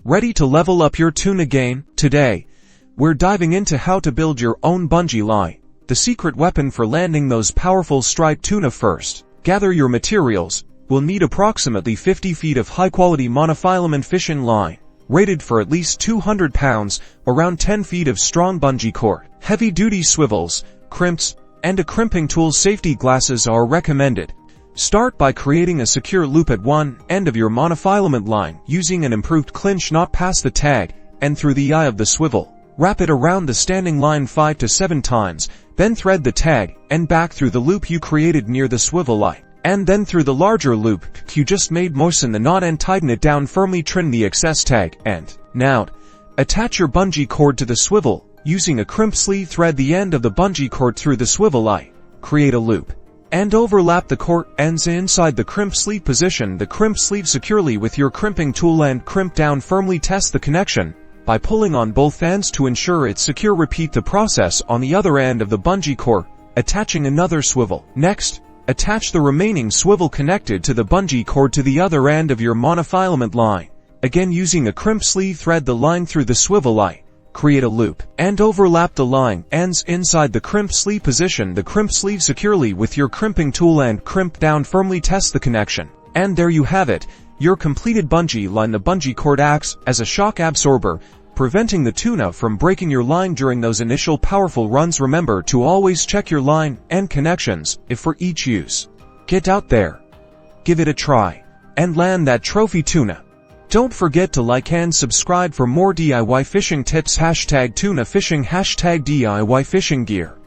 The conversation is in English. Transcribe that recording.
Ready to level up your tuna game? Today, we're diving into how to build your own Bungi line, the secret weapon for landing those powerful striped tuna. First, gather your materials. We'll need approximately 50 feet of high-quality monofilament fishing line, rated for at least 200 pounds, around 10 feet of strong bungee cord, heavy-duty swivels, crimps, and a crimping tool. Safety glasses are recommended. Start by creating a secure loop at one end of your monofilament line using an improved clinch knot. Pass the tag and through the eye of the swivel. Wrap it around the standing line 5 to 7 times, then thread the tag and back through the loop you created near the swivel eye, and then through the larger loop you just made. Moisten the knot and tighten it down firmly. Trim the excess tag and now attach your bungee cord to the swivel. Using a crimp sleeve, thread the end of the bungee cord through the swivel eye. Create a loop and overlap the cord ends inside the crimp sleeve. Position the crimp sleeve securely with your crimping tool and crimp down firmly. Test the connection by pulling on both ends to ensure it's secure. Repeat the process on the other end of the bungee cord, attaching another swivel. Next, attach the remaining swivel connected to the bungee cord to the other end of your monofilament line. Again, using a crimp sleeve, thread the line through the swivel eye. Create a loop and overlap the line ends inside the crimp sleeve. Position the crimp sleeve securely with your crimping tool and crimp down firmly. Test the connection. And there you have it, your completed bungee line. The bungee cord acts as a shock absorber, preventing the tuna from breaking your line during those initial powerful runs. Remember to always check your line and connections for each use. Get out there, give it a try, and land that trophy tuna. Don't forget to like and subscribe for more DIY fishing tips. #tuna fishing, #DIY fishing gear.